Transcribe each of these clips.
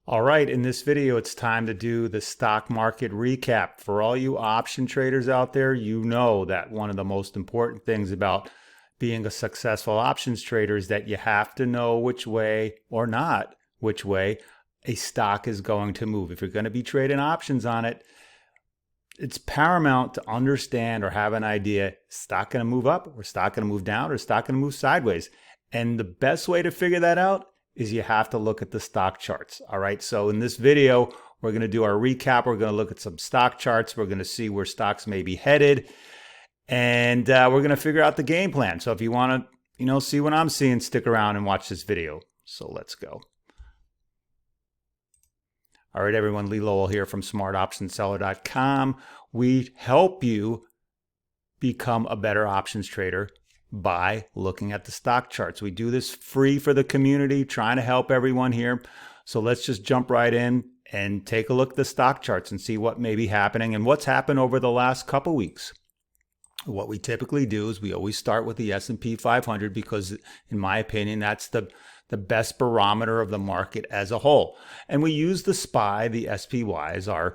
All right, in this video, it's time to do the stock market recap. For all you option traders out there, you know that one of the most important things about being a successful options trader is that you have to know which way or not which way a stock is going to move. If you're going to be trading options on it, it's paramount to understand or have an idea, is stock going to move up or stock going to move down or stock going to move sideways. And the best way to figure that out is you have to look at the stock charts. All right. So in this video, we're going to do our recap. We're going to look at some stock charts. We're going to see where stocks may be headed. And we're going to figure out the game plan. So if you want to, see what I'm seeing, stick around and watch this video. So let's go. All right, everyone, Lee Lowell here from smartoptionseller.com. We help you become a better options trader by looking at the stock charts. We do this free for the community, trying to help everyone here. So let's just jump right in and take a look at the stock charts and see what may be happening and what's happened over the last couple weeks. What we typically do is we always start with the S&P 500 because, in my opinion, that's the best barometer of the market as a whole. And we use the SPY, the SPY, as our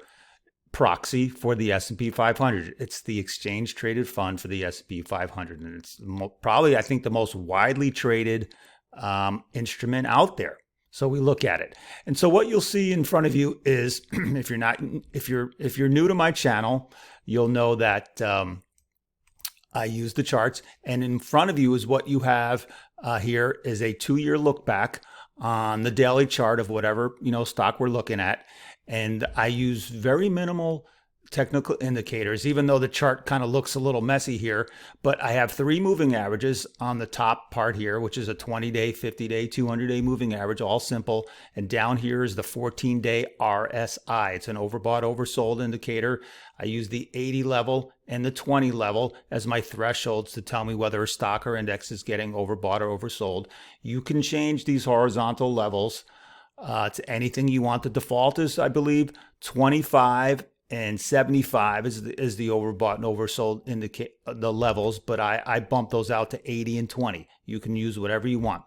proxy for the S&P 500. It's the exchange traded fund for the S&P 500. And it's probably, I think, the most widely traded instrument out there. So we look at it. And so what you'll see in front of you is, if you're new to my channel, you'll know that I use the charts, and in front of you is what you have here is a 2-year look back on the daily chart of whatever stock we're looking at. And I use very minimal technical indicators, even though the chart kind of looks a little messy here. But I have 3 moving averages on the top part here, which is a 20-day, 50-day, 200-day moving average, all simple. And down here is the 14-day RSI. It's an overbought, oversold indicator. I use the 80 level and the 20 level as my thresholds to tell me whether a stock or index is getting overbought or oversold. You can change these horizontal levels to anything you want. The default is, I believe, 25 and 75 is the overbought and oversold indicate the levels, but I bump those out to 80 and 20. You can use whatever you want.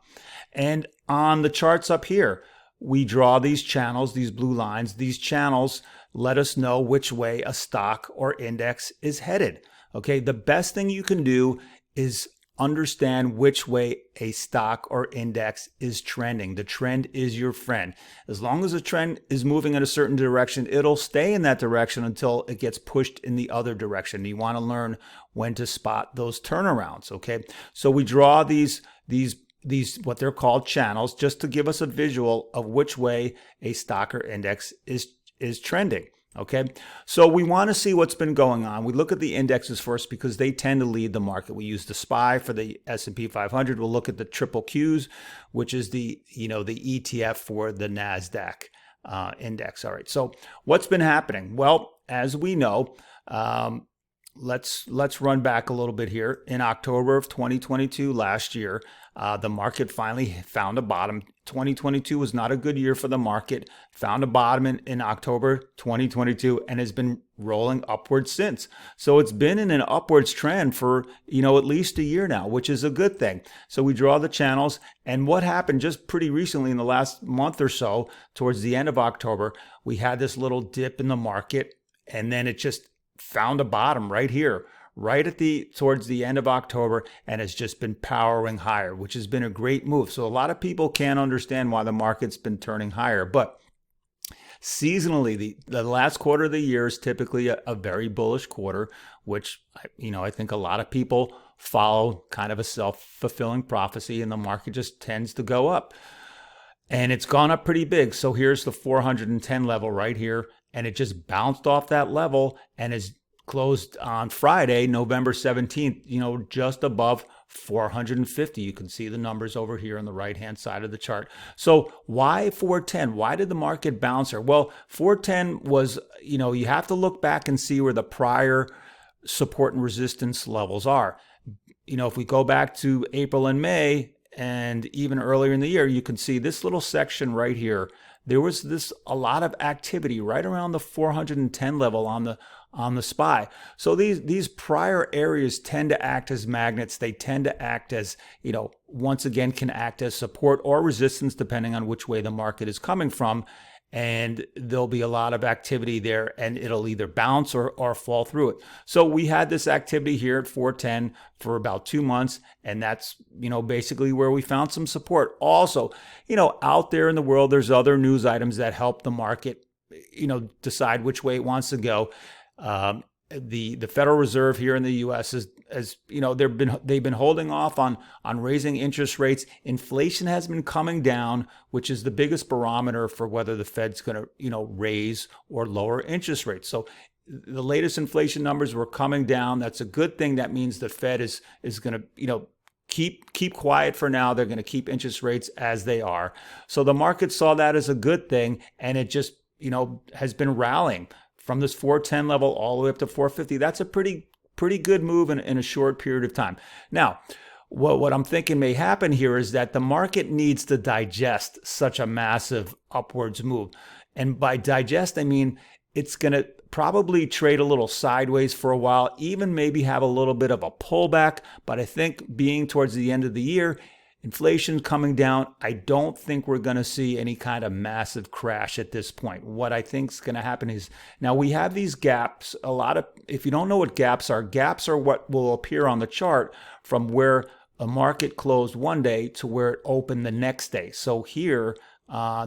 And on the charts up here, we draw these channels, these blue lines. These channels let us know which way a stock or index is headed. Okay, the best thing you can do is understand which way a stock or index is trending. The trend is your friend. As long as the trend is moving in a certain direction, it'll stay in that direction until it gets pushed in the other direction. You want to learn when to spot those turnarounds, okay? So we draw these what they're called channels just to give us a visual of which way a stock or index is trending. Okay, so we want to see what's been going on. We look at the indexes first because they tend to lead the market. We use the SPY for the S&P 500. We'll look at the triple Qs, which is the the ETF for the NASDAQ index. All right, so what's been happening? Well, as we know, let's run back a little bit here. In October of 2022, last year, the market finally found a bottom. 2022 was not a good year for the market. Found a bottom in October 2022 and has been rolling upwards since. So it's been in an upwards trend for at least a year now, which is a good thing. So we draw the channels, and what happened just pretty recently in the last month or so, towards the end of October, we had this little dip in the market, and then it just found a bottom right here, right at towards the end of October, and has just been powering higher, which has been a great move. So a lot of people can't understand why the market's been turning higher, but seasonally, the last quarter of the year is typically a very bullish quarter, which I think a lot of people follow, kind of a self-fulfilling prophecy, and the market just tends to go up. And it's gone up pretty big. So here's the 410 level right here, and it just bounced off that level and is closed on Friday, November 17th, just above 450. You can see the numbers over here on the right-hand side of the chart. So why 410? Why did the market bounce here? Well, 410 was, you have to look back and see where the prior support and resistance levels are. If we go back to April and May, and even earlier in the year, you can see this little section right here. There was a lot of activity right around the 410 level on the SPY. So these prior areas tend to act as magnets. They tend to act as, once again, can act as support or resistance depending on which way the market is coming from. and there'll be a lot of activity there, and it'll either bounce or fall through it. So we had this activity here at 410 for about 2 months, and that's, basically where we found some support. Also, out there in the world, there's other news items that help the market, decide which way it wants to go. The Federal Reserve here in the U.S. they've been holding off on raising interest rates. Inflation has been coming down, which is the biggest barometer for whether the Fed's going to raise or lower interest rates. So the latest inflation numbers were coming down. That's a good thing. That means the Fed is going to keep quiet for now. They're going to keep interest rates as they are. So the market saw that as a good thing, and it just has been rallying from this 410 level all the way up to 450. That's a pretty good move in a short period of time. Now, what I'm thinking may happen here is that the market needs to digest such a massive upwards move. And by digest, I mean it's going to probably trade a little sideways for a while, even maybe have a little bit of a pullback. But I think being towards the end of the year, inflation coming down, I don't think we're going to see any kind of massive crash at this point. What I think is going to happen is, now we have these gaps. If you don't know what gaps are what will appear on the chart from where a market closed one day to where it opened the next day. So here,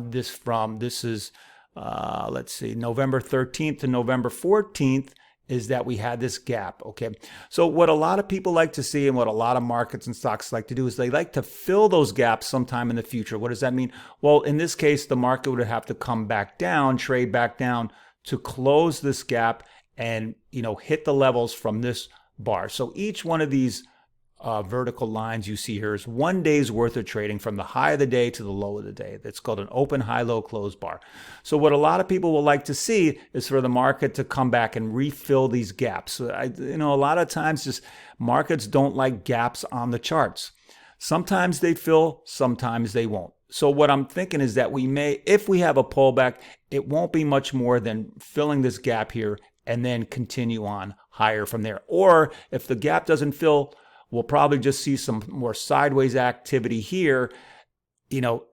this is let's see, November 13th to November 14th, is that we had this gap, okay? So what a lot of people like to see and what a lot of markets and stocks like to do is they like to fill those gaps sometime in the future. What does that mean? Well, in this case, the market would have to come back down, trade back down to close this gap and, hit the levels from this bar. So each one of these vertical lines you see here is 1 day's worth of trading from the high of the day to the low of the day. That's called an open, high, low, close bar. So what a lot of people will like to see is for the market to come back and refill these gaps. So a lot of times just markets don't like gaps on the charts. Sometimes they fill, sometimes they won't. So what I'm thinking is that if we have a pullback, it won't be much more than filling this gap here and then continue on higher from there. Or if the gap doesn't fill, we'll probably just see some more sideways activity here,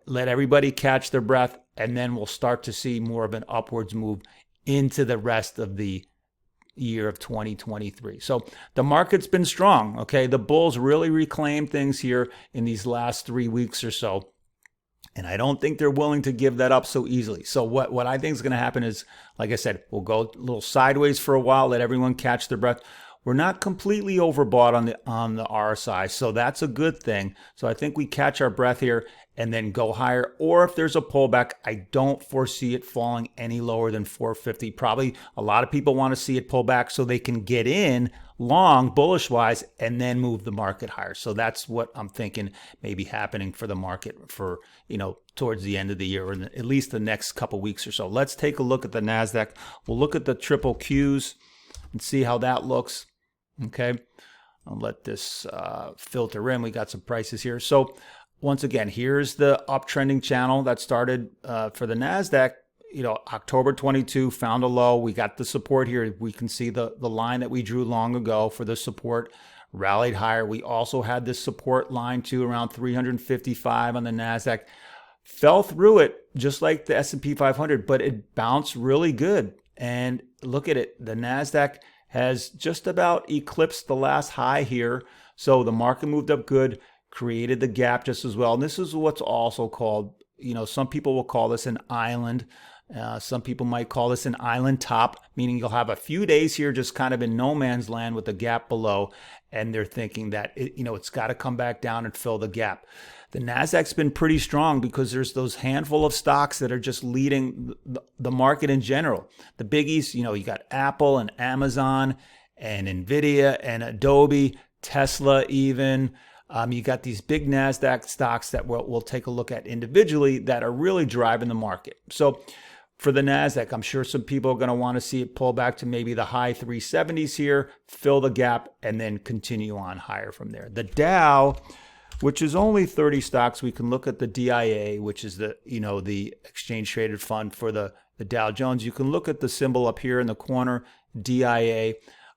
let everybody catch their breath, and then we'll start to see more of an upwards move into the rest of the year of 2023. So the market's been strong, okay? The bulls really reclaimed things here in these last 3 weeks or so. And I don't think they're willing to give that up so easily. So what I think is going to happen is, like I said, we'll go a little sideways for a while, let everyone catch their breath. We're not completely overbought on the RSI, so that's a good thing. So I think we catch our breath here and then go higher. Or if there's a pullback, I don't foresee it falling any lower than 450. Probably a lot of people want to see it pull back so they can get in long, bullish-wise, and then move the market higher. So that's what I'm thinking may be happening for the market for, towards the end of the year, or at least the next couple weeks or so. Let's take a look at the NASDAQ. We'll look at the triple Qs and see how that looks. Okay, I'll let this filter in. We got some prices here. So once again, here's the uptrending channel that started for the NASDAQ. October 22 found a low. We got the support here. We can see the line that we drew long ago for the support, rallied higher. We also had this support line too around 355 on the NASDAQ. Fell through it just like the S&P 500, but it bounced really good. And look at it. The NASDAQ has just about eclipsed the last high here. So the market moved up good, created the gap just as well. And this is what's also called, some people will call this an island. Some people might call this an island top, meaning you'll have a few days here just kind of in no man's land with the gap below. And they're thinking that, it's got to come back down and fill the gap. The NASDAQ's been pretty strong because there's those handful of stocks that are just leading the market in general. The biggies, you got Apple and Amazon and Nvidia and Adobe, Tesla even. You got these big NASDAQ stocks that we'll take a look at individually that are really driving the market. So for the NASDAQ, I'm sure some people are going to want to see it pull back to maybe the high 370s here, fill the gap, and then continue on higher from there. The Dow, which is only 30 stocks, we can look at the DIA, which is the exchange traded fund for the Dow Jones. You can look at the symbol up here in the corner, DIA.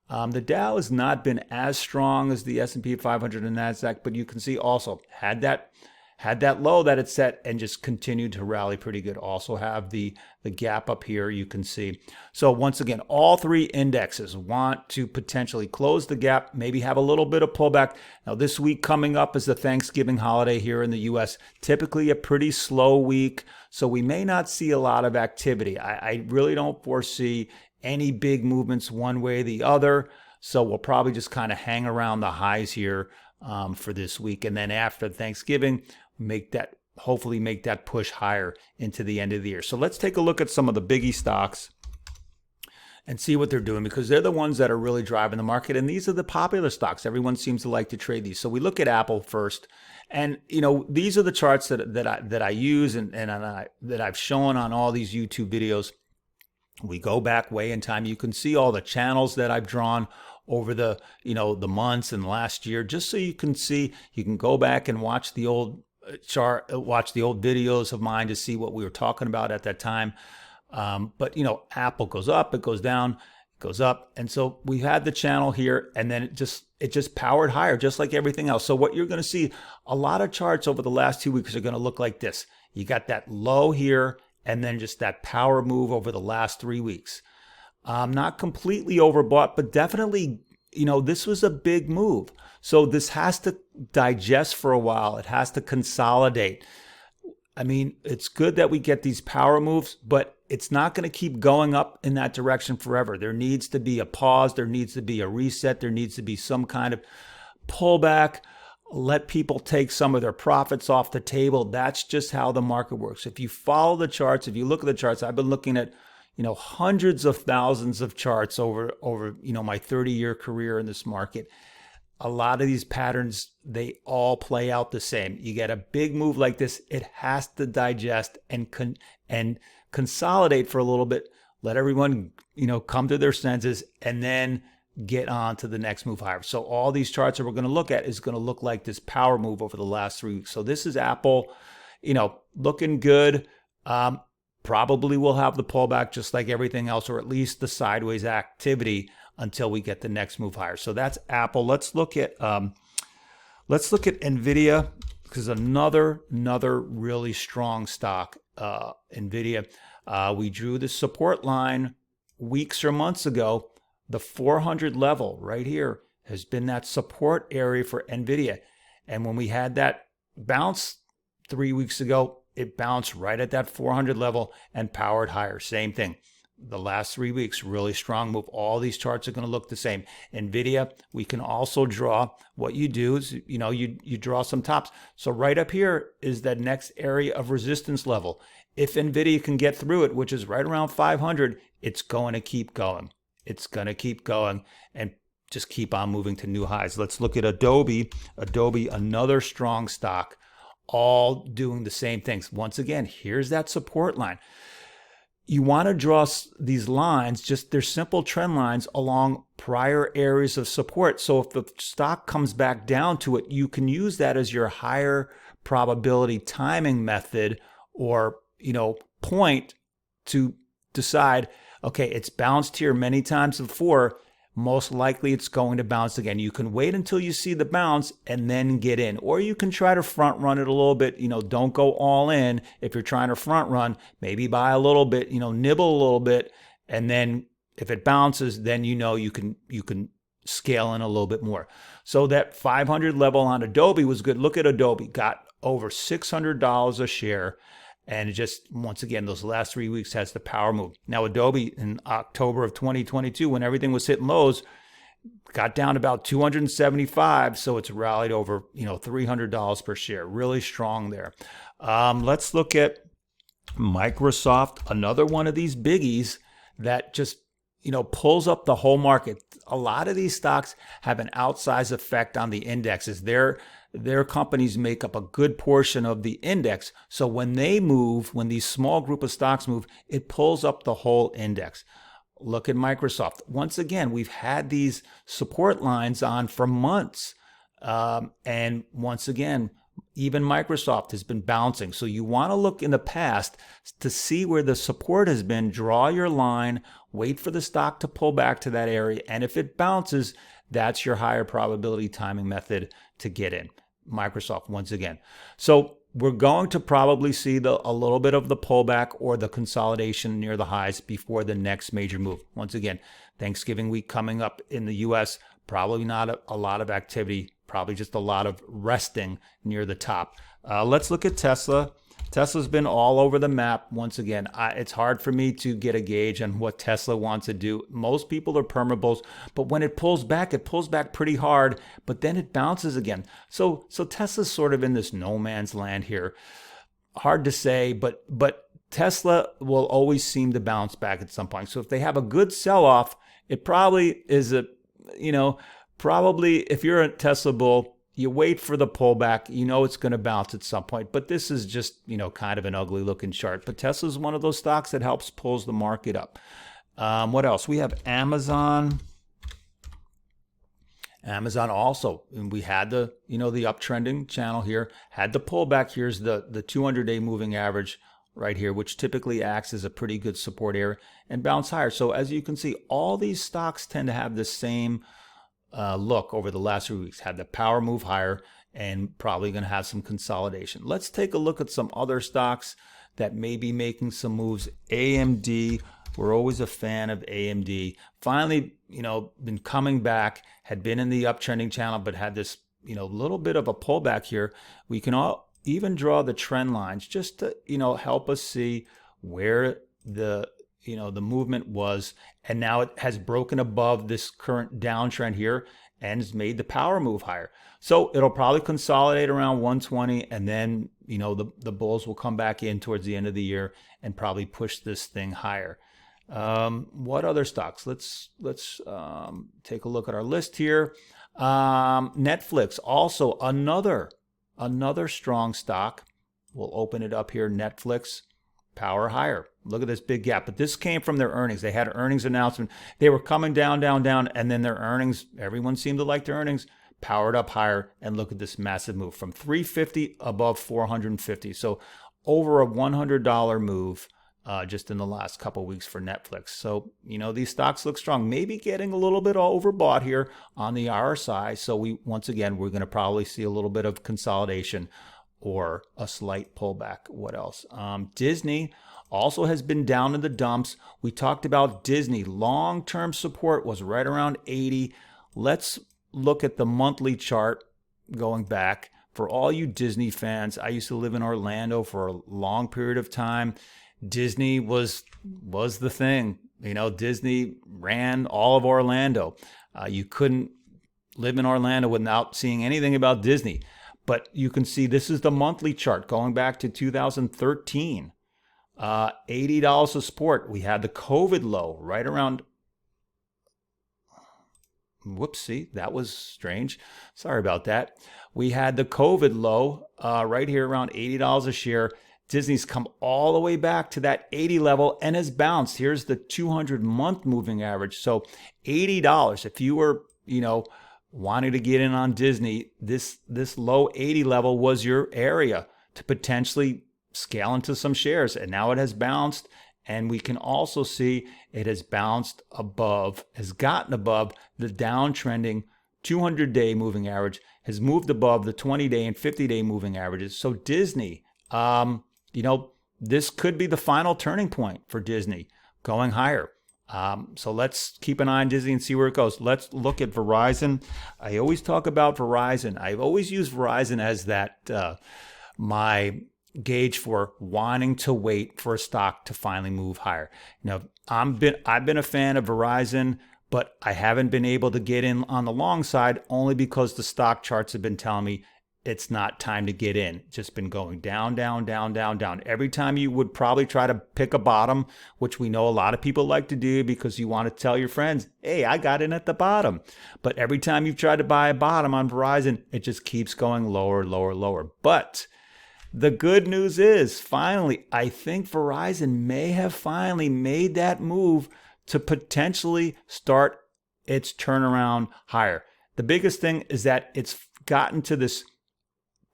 The Dow has not been as strong as the S&P 500 and NASDAQ, but you can see also had that had that low that it set and just continued to rally pretty good. Also have the gap up here, you can see. So once again, all three indexes want to potentially close the gap, maybe have a little bit of pullback. Now this week coming up is the Thanksgiving holiday here in the US, typically a pretty slow week, so we may not see a lot of activity. I really don't foresee any big movements one way or the other, so we'll probably just kind of hang around the highs here for this week, and then after Thanksgiving, hopefully make that push higher into the end of the year. So let's take a look at some of the biggie stocks and see what they're doing, because they're the ones that are really driving the market, and these are the popular stocks. Everyone seems to like to trade these. So we look at Apple first, and these are the charts that I use and that I've shown on all these YouTube videos. We go back way in time. You can see all the channels that I've drawn over the the months and last year, just so you can see. You can go back and watch the old watch the old videos of mine to see what we were talking about at that time. But Apple goes up, it goes down, it goes up, and so we had the channel here, and then it just powered higher, just like everything else. So what you're going to see, a lot of charts over the last 2 weeks are going to look like this. You got that low here, and then just that power move over the last 3 weeks. Not completely overbought, but definitely, this was a big move. So this has to digest for a while. It has to consolidate. I mean, it's good that we get these power moves, but it's not going to keep going up in that direction forever. There needs to be a pause. There needs to be a reset. There needs to be some kind of pullback. Let people take some of their profits off the table. That's just how the market works. If you follow the charts, if you look at the charts, I've been looking at hundreds of thousands of charts over my 30-year career in this market. A lot of these patterns, they all play out the same. You get a big move like this, it has to digest and consolidate for a little bit. Let everyone come to their senses, and then get on to the next move higher. So all these charts that we're going to look at is going to look like this power move over the last 3 weeks. So this is Apple, looking good. Probably will have the pullback just like everything else, or at least the sideways activity until we get the next move higher. So that's Apple. Let's look at Nvidia, because another really strong stock. Nvidia. We drew the support line weeks or months ago. The 400 level right here has been that support area for Nvidia, and when we had that bounce 3 weeks ago, it bounced right at that 400 level and powered higher. Same thing. The last 3 weeks, really strong move. All these charts are going to look the same. Nvidia, we can also draw. What you do is, you draw some tops. So right up here is that next area of resistance level. If Nvidia can get through it, which is right around 500, it's going to keep going. It's going to keep going and just keep on moving to new highs. Let's look at Adobe. Adobe, another strong stock, all doing the same things. Once again, here's that support line. You want to draw these lines, they're simple trend lines along prior areas of support. So if the stock comes back down to it, you can use that as your higher probability timing method, or point to decide, okay, it's bounced here many times before, most likely it's going to bounce again. You can wait until you see the bounce and then get in, or you can try to front run it a little bit. Don't go all in. If you're trying to front run, maybe buy a little bit, nibble a little bit, and then if it bounces, then you can scale in a little bit more. So that 500 level on Adobe was good. Look at Adobe, got over $600 a share. And it just, once again, those last 3 weeks has the power move. Now, Adobe in October of 2022, when everything was hitting lows, got down to about 275. So it's rallied over, $300 per share. Really strong there. Let's look at Microsoft, another one of these biggies that just, pulls up the whole market. A lot of these stocks have an outsized effect on the indexes. Their companies make up a good portion of the index. So when they move, when these small group of stocks move, it pulls up the whole index. Look at Microsoft. Once again, we've had these support lines on for months. And once again, even Microsoft has been bouncing. So you want to look in the past to see where the support has been, draw your line, wait for the stock to pull back to that area. And if it bounces, that's your higher probability timing method to get in. Microsoft, once again. So we're going to probably see a little bit of the pullback or the consolidation near the highs before the next major move. Once again, Thanksgiving week coming up in the U.S., probably not a lot of activity, probably just a lot of resting near the top. Let's look at Tesla. Tesla's been all over the map. Once again, it's hard for me to get a gauge on what Tesla wants to do. Most people are perma-bulls, but when it pulls back pretty hard, but then it bounces again. So Tesla's sort of in this no man's land here. Hard to say, but Tesla will always seem to bounce back at some point. So if they have a good sell-off, it probably is probably if you're a Tesla bull, you wait for the pullback. You know it's going to bounce at some point, but this is just, kind of an ugly looking chart. But Tesla's one of those stocks that helps pulls the market up. What else? We have Amazon. Amazon also, and we had the uptrending channel here, had the pullback. Here's the 200-day moving average right here, which typically acts as a pretty good support area and bounce higher. So as you can see, all these stocks tend to have the same look over the last 3 weeks. Had the power move higher and probably going to have some consolidation. Let's take a look at some other stocks that may be making some moves. AMD, we're always a fan of AMD. Finally, been coming back, had been in the uptrending channel, but had this, little bit of a pullback here. We can even draw the trend lines just to, help us see where the movement was, and now it has broken above this current downtrend here and has made the power move higher. So it'll probably consolidate around 120, and then the bulls will come back in towards the end of the year and probably push this thing higher. What other stocks? Let's take a look at our list here. Netflix, also another strong stock. We'll open it up here. Netflix, power higher. Look at this big gap. But this came from their earnings. They had an earnings announcement. They were coming down, and then their earnings, everyone seemed to like their earnings, powered up higher. And look at this massive move from 350 above 450. So over a $100 move just in the last couple of weeks for Netflix. So, these stocks look strong. Maybe getting a little bit overbought here on the RSI. So we're going to probably see a little bit of consolidation or a slight pullback. What else? Disney also has been down in the dumps. We talked about Disney. Long-term support was right around 80. Let's look at the monthly chart going back. For all you Disney fans, I used to live in Orlando for a long period of time. Disney was the thing. Disney ran all of Orlando. You couldn't live in Orlando without seeing anything about Disney. But you can see this is the monthly chart going back to 2013. $80 of support. We had the COVID low right around. Whoopsie, that was strange. Sorry about that. We had the COVID low right here around $80 a share. Disney's come all the way back to that 80 level and has bounced. Here's the 200-month moving average. So $80. If you were, wanting to get in on Disney, this low 80 level was your area to potentially scale into some shares. And now it has bounced. And we can also see it has bounced above, has gotten above the downtrending 200-day moving average, has moved above the 20-day and 50-day moving averages. So Disney, this could be the final turning point for Disney going higher. So let's keep an eye on Disney and see where it goes. Let's look at Verizon. I always talk about Verizon. I've always used Verizon as that my gauge for wanting to wait for a stock to finally move higher. I've been a fan of Verizon, but I haven't been able to get in on the long side only because the stock charts have been telling me it's not time to get in. It's just been going down, down, down, down, down. Every time you would probably try to pick a bottom, which we know a lot of people like to do because you want to tell your friends, hey, I got in at the bottom. But every time you've tried to buy a bottom on Verizon, it just keeps going lower, lower, lower. But the good news is, finally, I think Verizon may have finally made that move to potentially start its turnaround higher. The biggest thing is that it's gotten to this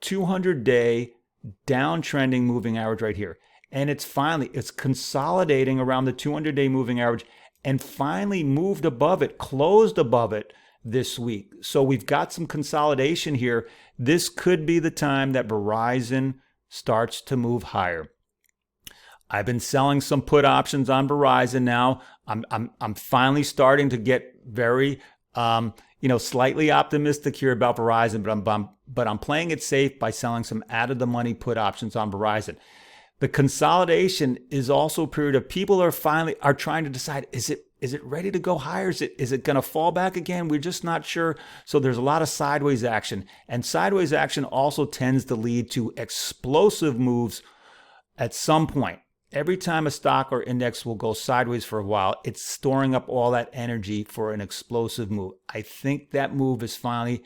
200-day downtrending moving average right here. And it's consolidating around the 200-day moving average and finally moved above it, closed above it this week. So we've got some consolidation here. This could be the time that Verizon starts to move higher. I've been selling some put options on Verizon now. I'm finally starting to get very slightly optimistic here about Verizon, but I'm playing it safe by selling some out of the money put options on Verizon. The consolidation is also a period of people are trying to decide, is it ready to go higher? Is it going to fall back again? We're just not sure. So there's a lot of sideways action, and sideways action also tends to lead to explosive moves at some point. Every time a stock or index will go sideways for a while, it's storing up all that energy for an explosive move. I think that move is finally,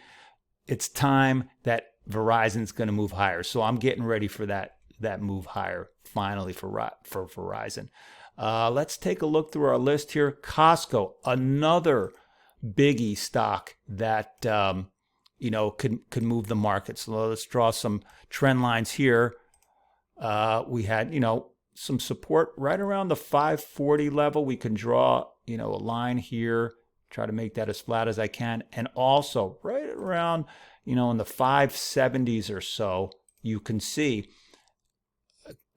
it's time that Verizon's going to move higher. So I'm getting ready for that move higher finally for Verizon. Let's take a look through our list here. Costco, another biggie stock that could move the market. So let's draw some trend lines here. We had some support right around the 540 level. We can draw a line here, try to make that as flat as I can, and also right around in the 570s or so. You can see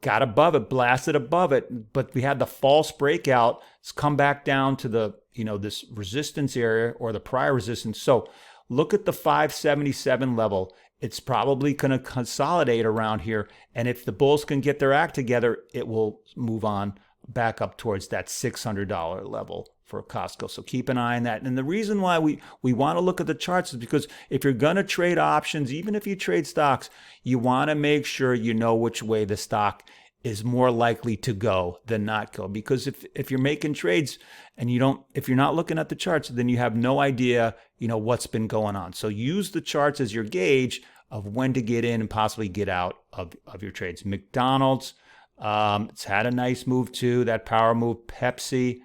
got above it, blasted above it, but we had the false breakout. It's come back down to the this resistance area or the prior resistance. So look at the 577 level. It's probably going to consolidate around here. And if the bulls can get their act together, it will move on back up towards that $600 level for Costco. So keep an eye on that. And the reason why we want to look at the charts is because if you're going to trade options, even if you trade stocks, you want to make sure you know which way the stock is more likely to go than not go. Because if you're making trades and if you're not looking at the charts, then you have no idea, what's been going on. So use the charts as your gauge of when to get in and possibly get out of your trades. McDonald's, it's had a nice move too, that power move. Pepsi,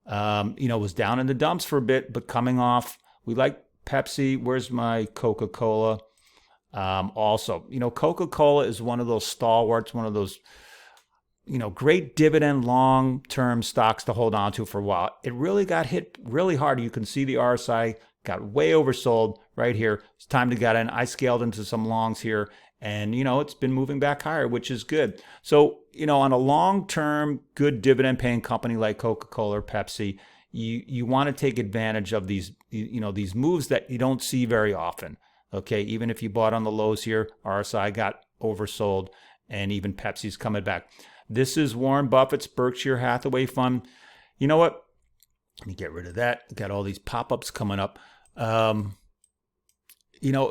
was down in the dumps for a bit, but coming off. We like Pepsi. Where's my Coca-Cola? Also, Coca-Cola is one of those stalwarts, one of those great dividend long-term stocks to hold on to for a while. It really got hit really hard. You can see the RSI got way oversold right here. It's time to get in. I scaled into some longs here, and it's been moving back higher, which is good. So on a long-term good dividend-paying company like Coca-Cola or Pepsi, you want to take advantage of these these moves that you don't see very often. Okay, even if you bought on the lows here, RSI got oversold, and even Pepsi's coming back. This is Warren Buffett's Berkshire Hathaway fund. You know what? Let me get rid of that. Got all these pop-ups coming up. If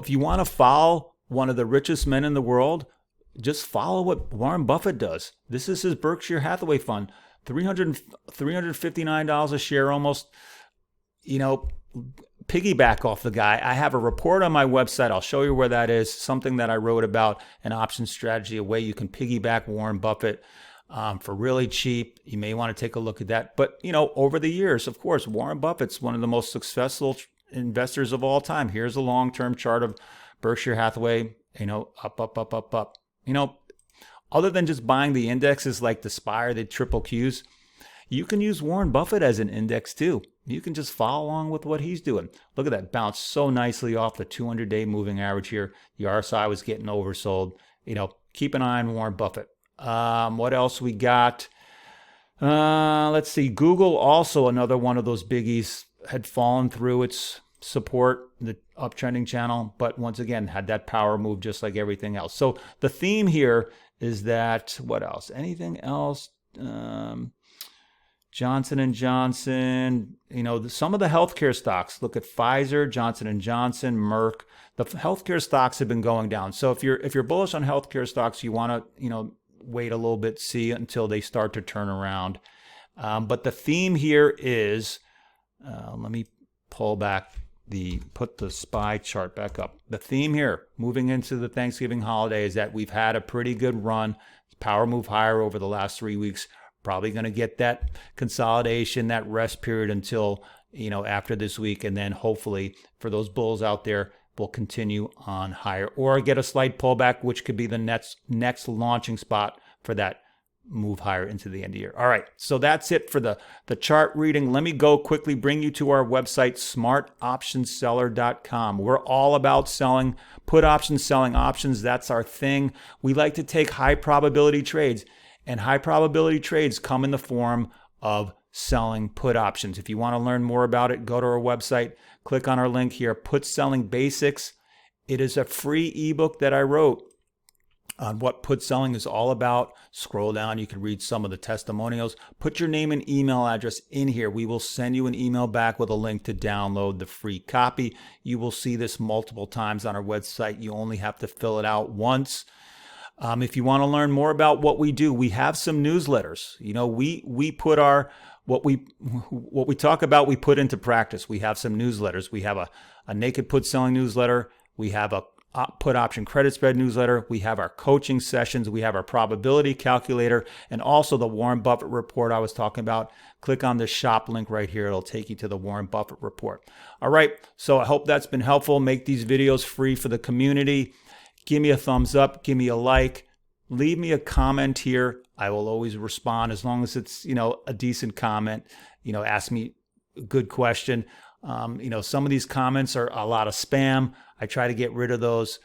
you want to follow one of the richest men in the world, just follow what Warren Buffett does. This is his Berkshire Hathaway fund. $359 a share almost. Piggyback off the guy. I have a report on my website. I'll show you where that is. Something that I wrote about an option strategy, a way you can piggyback Warren Buffett for really cheap. You may want to take a look at that. But, over the years, of course, Warren Buffett's one of the most successful investors of all time. Here's a long-term chart of Berkshire Hathaway, up, up, up, up, up. Other than just buying the indexes like the SPY, the triple Qs, you can use Warren Buffett as an index too. You can just follow along with what he's doing. Look at that, bounce so nicely off the 200-day moving average here. The RSI was getting oversold. Keep an eye on Warren Buffett. What else we got? Let's see. Google, also another one of those biggies, had fallen through its support, the uptrending channel, but once again had that power move just like everything else. So the theme here is that, what else? Anything else? Johnson & Johnson, some of the healthcare stocks. Look at Pfizer, Johnson & Johnson, Merck. The healthcare stocks have been going down. So if you're bullish on healthcare stocks, you want to wait a little bit, see until they start to turn around. But the theme here is, let me pull back put the SPY chart back up. The theme here, moving into the Thanksgiving holiday, is that we've had a pretty good run. Power move higher over the last 3 weeks. Probably going to get that consolidation, that rest period until, after this week. And then hopefully for those bulls out there, we'll continue on higher or get a slight pullback, which could be the next launching spot for that move higher into the end of the year. All right, so that's it for the chart reading. Let me go quickly bring you to our website, smartoptionseller.com. We're all about selling put options, selling options. That's our thing. We like to take high probability trades, and high probability trades come in the form of selling put options. If you want to learn more about it, go to our website, click on our link here, Put Selling Basics. It is a free ebook that I wrote on what put selling is all about. Scroll down, you can read some of the testimonials. Put your name and email address in here. We will send you an email back with a link to download the free copy. You will see this multiple times on our website. You only have to fill it out once. If you want to learn more about what we do, we have some newsletters. You know, we put our what we talk about, we put into practice. We have some newsletters. We have a naked put selling newsletter. We have a put option credit spread newsletter. We have our coaching sessions. We have our probability calculator, and also the Warren Buffett report I was talking about. Click on the shop link right here. It'll take you to the Warren Buffett report. All right. So I hope that's been helpful. Make these videos free for the community. Give me a thumbs up. Give me a like. Leave me a comment here. I will always respond as long as it's, a decent comment. Ask me a good question. Some of these comments are a lot of spam. I try to get rid of those.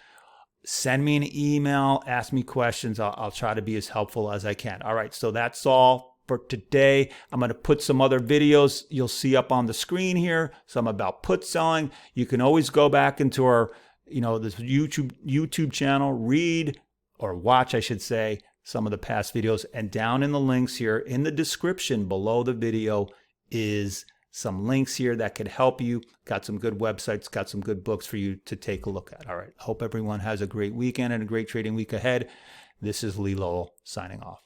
Send me an email, ask me questions. I'll try to be as helpful as I can. All right, so that's all for today. I'm going to put some other videos you'll see up on the screen here, some about put selling. You can always go back into our, this YouTube channel, read or watch, I should say, some of the past videos. And down in the links here in the description below the video is some links here that could help you. Got some good websites, got some good books for you to take a look at. All right. Hope everyone has a great weekend and a great trading week ahead. This is Lee Lowell signing off.